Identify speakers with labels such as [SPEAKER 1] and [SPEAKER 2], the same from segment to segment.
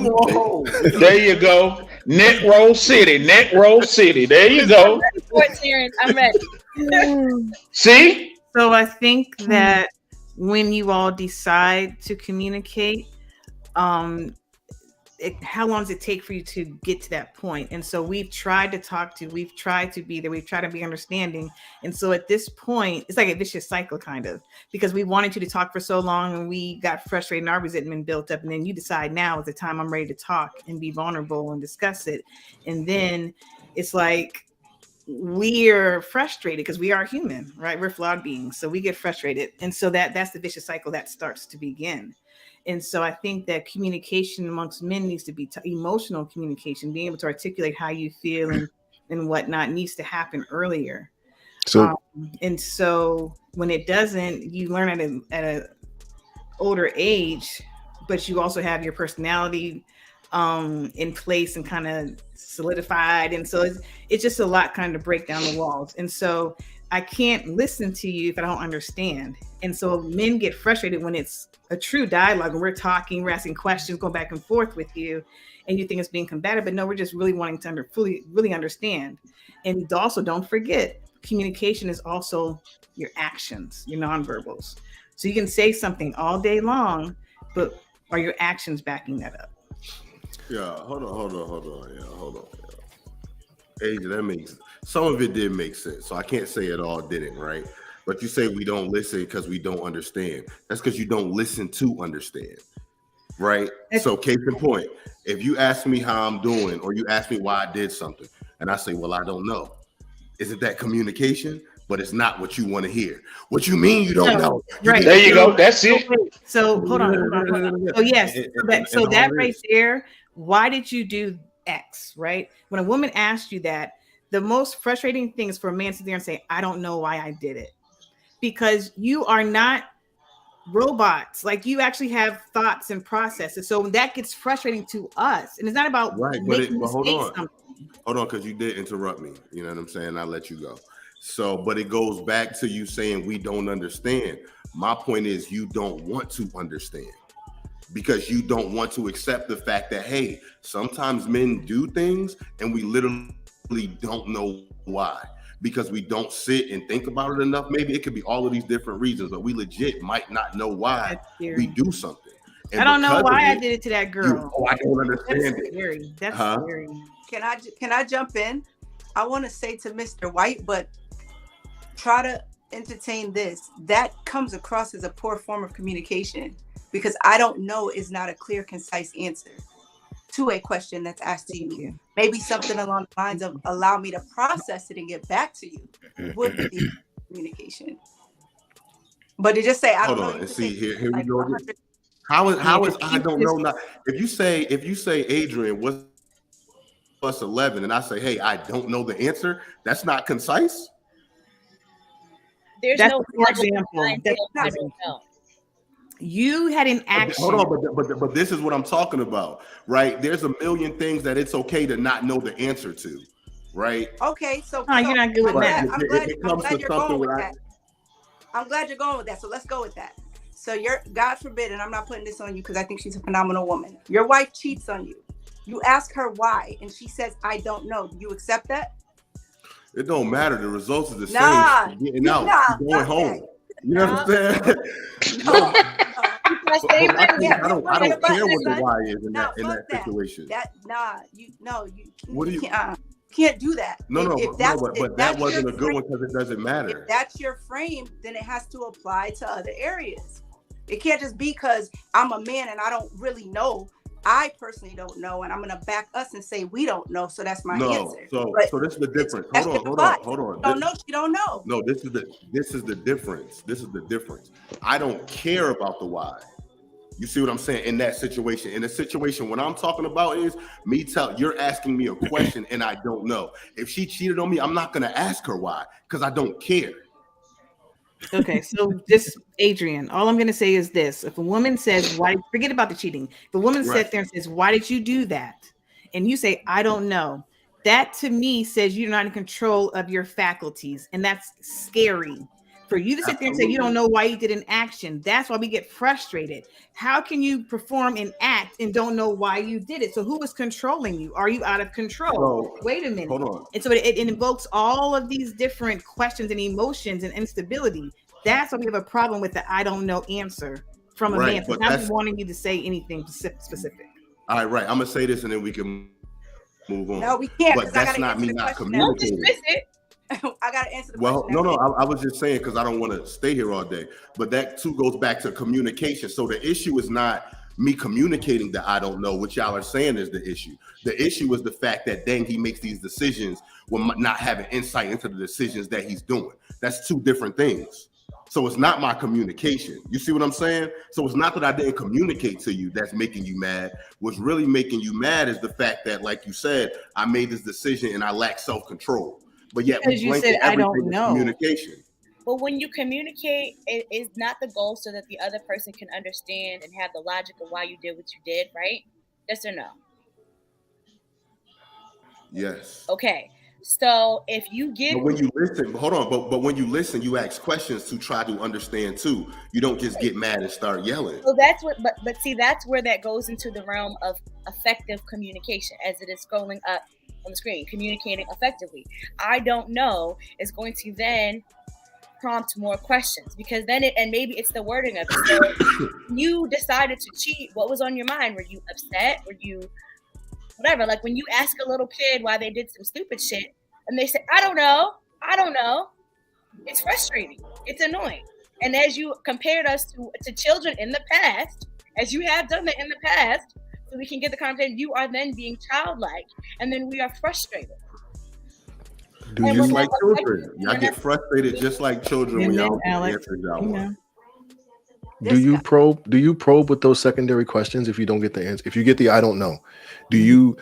[SPEAKER 1] Whoa.
[SPEAKER 2] There you go. Netroll City. Netroll City. There you
[SPEAKER 3] I'm
[SPEAKER 2] go.
[SPEAKER 3] ready for it, Terrence. I'm ready.
[SPEAKER 2] See?
[SPEAKER 4] So I think that when you all decide to communicate, um, how long does it take for you to get to that point? And so we've tried to talk to, we've tried to be there, we've tried to be understanding. And so at this point, it's like a vicious cycle kind of, because we wanted you to talk for so long and we got frustrated and our resentment built up. And then you decide now is the time I'm ready to talk and be vulnerable and discuss it. And then it's like, we're frustrated because we are human, right? We're flawed beings. So we get frustrated. And so that's the vicious cycle that starts to begin. And so I think that communication amongst men needs to be emotional communication, being able to articulate how you feel and whatnot needs to happen earlier.
[SPEAKER 1] So
[SPEAKER 4] And so when it doesn't, you learn at a older age, but you also have your personality in place and kind of solidified. And so it's just a lot kind of break down the walls. And so I can't listen to you if I don't understand. And so men get frustrated when it's a true dialogue and we're talking, we're asking questions, going back and forth with you, and you think it's being combative, but no, we're just really wanting to really understand. And also don't forget, communication is also your actions, your nonverbals. So you can say something all day long, but are your actions backing that up?
[SPEAKER 5] Yeah, hold on. Age, that makes some of it did make sense. So I can't say it all didn't, right? But you say we don't listen because we don't understand. That's because you don't listen to understand, right? So case in point, if you ask me how I'm doing or you ask me why I did something and I say, well, I don't know. Isn't that communication? But it's not what you want to hear. What you mean you don't know?
[SPEAKER 4] Right.
[SPEAKER 2] There you go. That's it.
[SPEAKER 4] So hold on. So yes, so that right there, why did you do X, right? When a woman asks you that, the most frustrating thing is for a man to sit there and say, I don't know why I did it. Because you are not robots. Like you actually have thoughts and processes. So that gets frustrating to us. And it's not about
[SPEAKER 5] right,
[SPEAKER 4] making
[SPEAKER 5] but hold
[SPEAKER 4] mistakes.
[SPEAKER 5] on. Hold on, because you did interrupt me. You know what I'm saying? I'll let you go. So, but it goes back to you saying we don't understand. My point is you don't want to understand because you don't want to accept the fact that, hey, sometimes men do things and we literally don't know why. Because we don't sit and think about it enough. Maybe it could be all of these different reasons, but we legit might not know why we do something. And
[SPEAKER 4] I don't know why I did it to that girl.
[SPEAKER 5] I don't understand it.
[SPEAKER 4] Scary. That's scary.
[SPEAKER 6] Can I jump in? I want to say to Mr. White, but try to entertain this. That comes across as a poor form of communication because I don't know is not a clear, concise answer to a question that's asked to you. Maybe something along the lines of allow me to process it and get back to you would be communication. But to just say I don't know.
[SPEAKER 5] Hold on and see here we go again. How is I don't know not if you say Adrian what's plus 11 and I say hey I don't know the answer, that's not concise.
[SPEAKER 3] There's
[SPEAKER 4] that's
[SPEAKER 3] no
[SPEAKER 4] example. You had an action.
[SPEAKER 5] Hold on, but this is what I'm talking about, right? There's a million things that it's okay to not know the answer to, right?
[SPEAKER 6] Okay, so
[SPEAKER 4] you're not good with that.
[SPEAKER 6] I'm glad you're going with that. I'm glad you're going with that. So let's go with that. So God forbid, and I'm not putting this on you because I think she's a phenomenal woman. Your wife cheats on you. You ask her why, and she says, "I don't know." Do you accept that?
[SPEAKER 5] It don't matter. The results are the same. You're getting out. You're going home.
[SPEAKER 6] That.
[SPEAKER 5] You know what I'm saying? I don't care what the why is in that situation.
[SPEAKER 6] You can't do that.
[SPEAKER 5] But that wasn't a good one because it doesn't matter.
[SPEAKER 6] If that's your frame, then it has to apply to other areas. It can't just be because I'm a man and I don't really know. I personally don't know, and I'm going to back us and say we don't know. So that's my answer.
[SPEAKER 5] So this is the difference. Hold on.
[SPEAKER 6] Don't know. She don't know.
[SPEAKER 5] No, this is the difference. This is the difference. I don't care about the why. You see what I'm saying? In that situation, in a situation, what I'm talking about is you're asking me a question and I don't know. If she cheated on me, I'm not going to ask her why because I don't care.
[SPEAKER 4] Okay, so this Adrian, all I'm going to say is this. If a woman says, why, forget about the cheating. If a woman sits there and says, why did you do that? And you say, I don't know. That to me says you're not in control of your faculties. And that's scary For you to sit there and say you don't know why you did an action, that's why we get frustrated. How can you perform an act and don't know why you did it? So who is controlling you? Are you out of control?
[SPEAKER 5] So,
[SPEAKER 4] wait a minute.
[SPEAKER 5] hold on.
[SPEAKER 4] And so it invokes all of these different questions and emotions and instability. That's why we have a problem with the I don't know answer from a man.
[SPEAKER 5] But
[SPEAKER 4] I'm not wanting you to say anything specific.
[SPEAKER 5] All right, I'm gonna say this and then we can move on.
[SPEAKER 6] No, we can't.
[SPEAKER 5] But that's not me not communicating.
[SPEAKER 3] Don't dismiss it.
[SPEAKER 6] I gotta answer the
[SPEAKER 5] Well,
[SPEAKER 6] question.
[SPEAKER 5] no, I was just saying because I don't want to stay here all day. But that too goes back to communication. So the issue is not me communicating that I don't know. What y'all are saying is the issue. The issue is the fact that then he makes these decisions while not having insight into the decisions that he's doing. That's two different things. So it's not my communication. You see what I'm saying? So it's not that I didn't communicate to you that's making you mad. What's really making you mad is the fact that, like you said, I made this decision and I lack self-control. But yet,
[SPEAKER 4] because you said I don't know.
[SPEAKER 5] Communication.
[SPEAKER 3] But when you communicate, it is not the goal so that the other person can understand and have the logic of why you did what you did, right? Yes or no?
[SPEAKER 5] Yes.
[SPEAKER 3] Okay. So if you give,
[SPEAKER 5] but when you listen, hold on. But when you listen, you ask questions to try to understand too. You don't just get mad and start yelling.
[SPEAKER 3] So that's what. But see, that's where that goes into the realm of effective communication, as it is scrolling up on the screen, communicating effectively. I don't know is going to then prompt more questions because then and maybe it's the wording of it. So you decided to cheat. What was on your mind? Were you upset? Were you whatever? Like when you ask a little kid why they did some stupid shit and they say, I don't know. It's frustrating. It's annoying. And as you compared us to children in the past, as you have done that in the past, so we can get the conversation, you are then being childlike, and then we are frustrated.
[SPEAKER 5] Do you like children? Y'all get frustrated just like children when y'all answer y'all want.
[SPEAKER 1] Do you probe with those secondary questions if you don't get the answer? If you get the I don't know, do you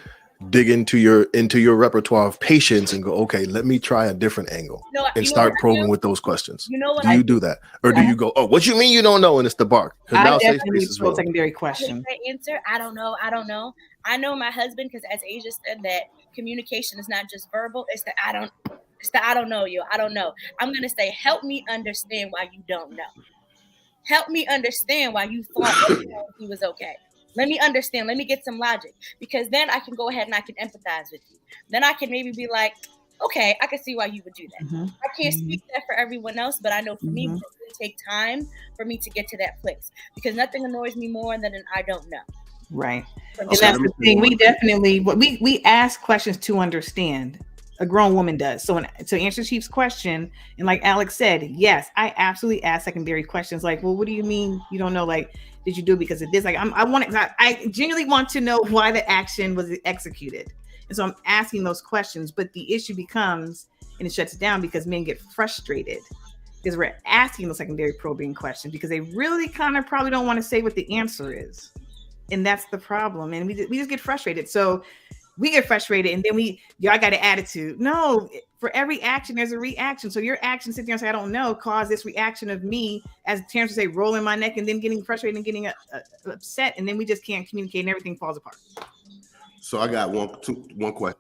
[SPEAKER 1] dig into your repertoire of patience and go, okay, let me try a different angle and start probing with those questions?
[SPEAKER 3] You know what?
[SPEAKER 1] Do you do that, or do you go, oh, what you mean you don't know? And it's the bark.
[SPEAKER 4] I definitely probe secondary question.
[SPEAKER 3] Answer. I don't know. I know my husband because, as Asia said, that communication is not just verbal. It's the I don't know you. I don't know. I'm gonna say, help me understand why you don't know. Help me understand why you thought he was okay. Let me understand. Let me get some logic, because then I can go ahead and I can empathize with you. Then I can maybe be like, okay, I can see why you would do that. Mm-hmm. I can't speak that for everyone else, but I know for me, it would take time for me to get to that place, because nothing annoys me more than an I don't know.
[SPEAKER 4] Right. And that's the thing. We definitely, we ask questions to understand. A grown woman does. So to answer Chief's question, and like Alex said, yes, I absolutely ask secondary questions. Like, well, what do you mean you don't know? Like, did you do it because of this? Like, I genuinely want to know why the action was executed. And so I'm asking those questions, but the issue becomes, and it shuts down because men get frustrated because we're asking the secondary probing questions because they really kind of probably don't want to say what the answer is. And that's the problem. And we just get frustrated. So we get frustrated, and then I got an attitude. No, for every action, there's a reaction. So your action, sitting there and say, I don't know, caused this reaction of me, as Terrence would say, rolling my neck and then getting frustrated and getting upset. And then we just can't communicate and everything falls apart.
[SPEAKER 5] So I got one question.